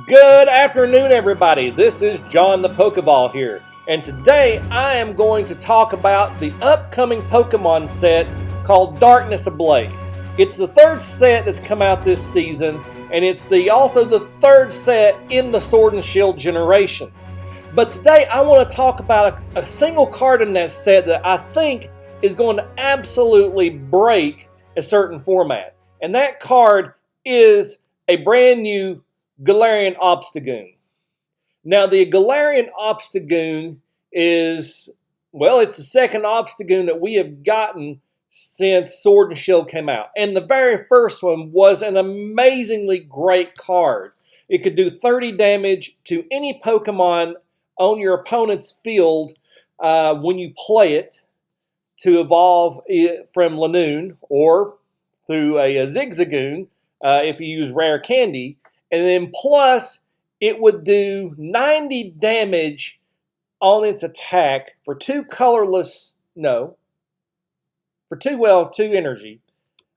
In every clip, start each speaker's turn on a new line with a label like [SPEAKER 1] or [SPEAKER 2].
[SPEAKER 1] Good afternoon, everybody. This is John the Pokevol here, and today I am going to talk about the upcoming Pokemon set called Darkness Ablaze. It's the third set that's come out this season, and it's also the third set in the Sword and Shield generation. But today I want to talk about a single card in that set that I think is going to absolutely break a certain format. And that card is a brand new Galarian Obstagoon. Now, the Galarian Obstagoon is, well, it's the second Obstagoon that we have gotten since Sword and Shield came out. And the very first one was an amazingly great card. It could do 30 damage to any Pokemon on your opponent's field when you play it to evolve it from Lanoon or through a Zigzagoon if you use Rare Candy. And then plus, it would do 90 damage on its attack for two energy.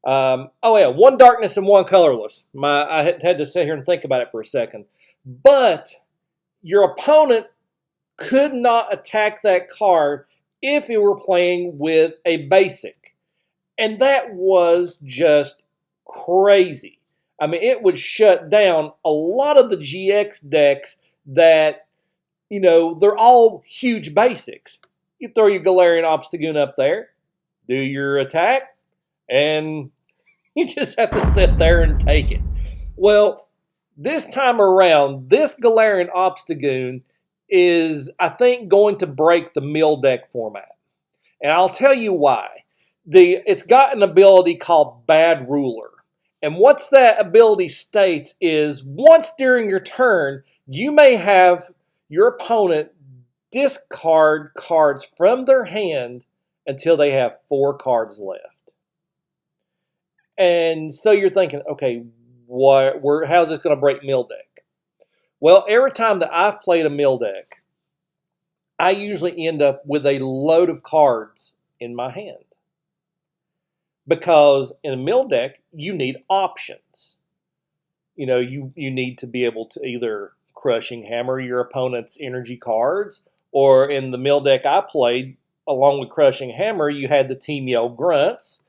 [SPEAKER 1] One darkness and one colorless. I had to sit here and think about it for a second. But your opponent could not attack that card if you were playing with a basic. And that was just crazy. I mean, it would shut down a lot of the GX decks that, they're all huge basics. You throw your Galarian Obstagoon up there, do your attack, and you just have to sit there and take it. Well, this time around, this Galarian Obstagoon is, I think, going to break the mill deck format. And I'll tell you why. It's got an ability called Bad Ruler. And what that ability states is once during your turn, you may have your opponent discard cards from their hand until they have 4 cards left. And so you're thinking, okay, how's this going to break mill deck? Well, every time that I've played a mill deck, I usually end up with a load of cards in my hand. Because in a mill deck, you need options. You need to be able to either crushing hammer your opponent's energy cards, or in the mill deck I played, along with crushing hammer, you had the Team Yell Grunts,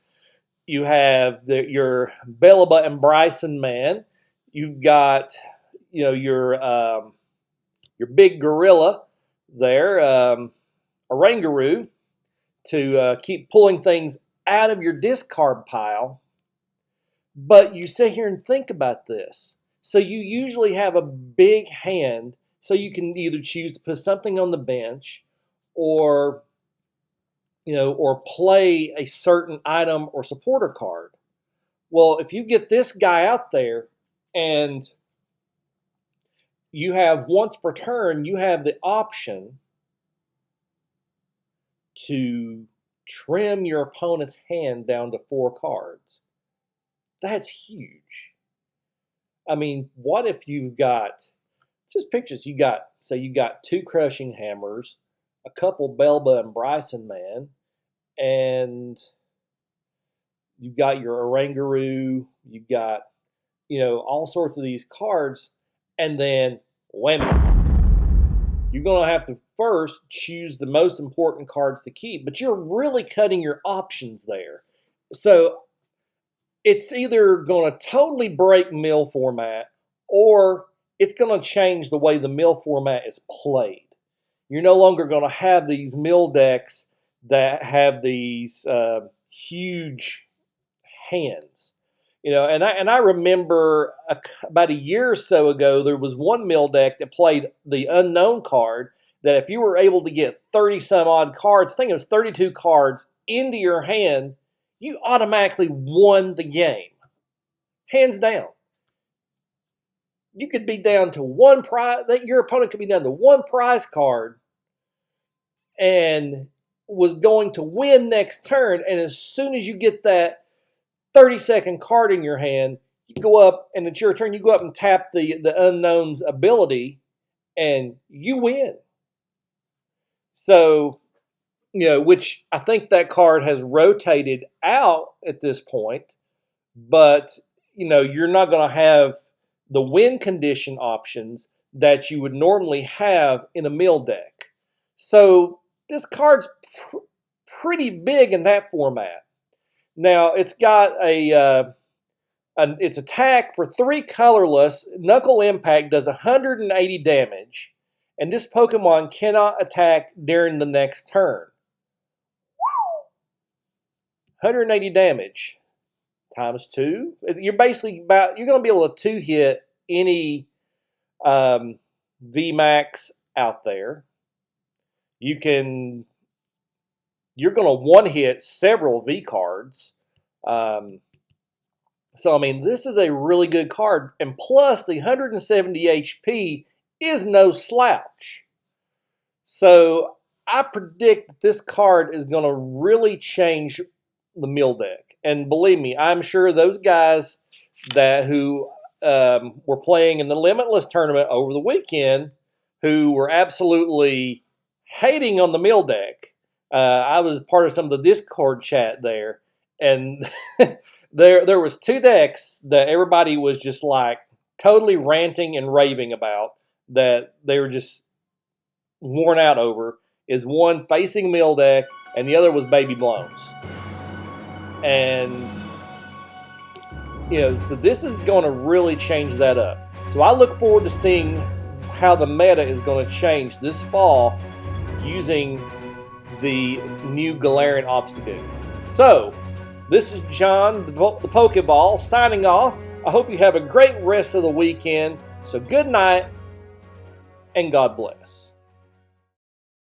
[SPEAKER 1] you have your Bellaba and Bryson Man, you've got your big gorilla there, Orangaroo, to keep pulling things out of your discard pile. But you sit here and think about this. So you usually have a big hand, so you can either choose to put something on the bench or play a certain item or supporter card. Well, if you get this guy out there and you have once per turn, you have the option to trim your opponent's hand down to 4 cards. That's huge. I mean, what if you've got, just pictures, you got 2 crushing hammers, a couple Belba and Bryson Man, and you've got your Orangaroo, you've got, all sorts of these cards, and then whammy. You're going to have to first choose the most important cards to keep, but you're really cutting your options there. So it's either going to totally break mill format, or it's going to change the way the mill format is played. You're no longer going to have these mill decks that have these huge hands. And I remember about a year or so ago, there was one mill deck that played the unknown card that if you were able to get 30 some odd cards, I think it was 32 cards into your hand, you automatically won the game. Hands down. You could be down to one prize, your opponent could be down to one prize card and was going to win next turn, and as soon as you get that 30-second card in your hand, you go up, and it's your turn, you go up and tap the unknown's ability, and you win. So, which I think that card has rotated out at this point, but, you're not going to have the win condition options that you would normally have in a mill deck. So this card's pretty big in that format. Now it's got its attack for 3 colorless. Knuckle Impact does 180 damage, and this Pokemon cannot attack during the next turn. 180 damage times 2. You're basically you're going to be able to 2-hit any VMAX out there. You're going to 1-hit several V cards. So, I mean, this is a really good card. And plus, the 170 HP is no slouch. So, I predict that this card is going to really change the mill deck. And believe me, I'm sure those guys who were playing in the Limitless tournament over the weekend, who were absolutely hating on the mill deck. I was part of some of the Discord chat there, and there was 2 decks that everybody was just like totally ranting and raving about, that they were just worn out over. Is one facing mill deck, and the other was Baby Blooms. And so this is going to really change that up. So I look forward to seeing how the meta is going to change this fall using the new Galarian Obstagoon. So, this is John, the Pokevol, signing off. I hope you have a great rest of the weekend. So good night, and God bless.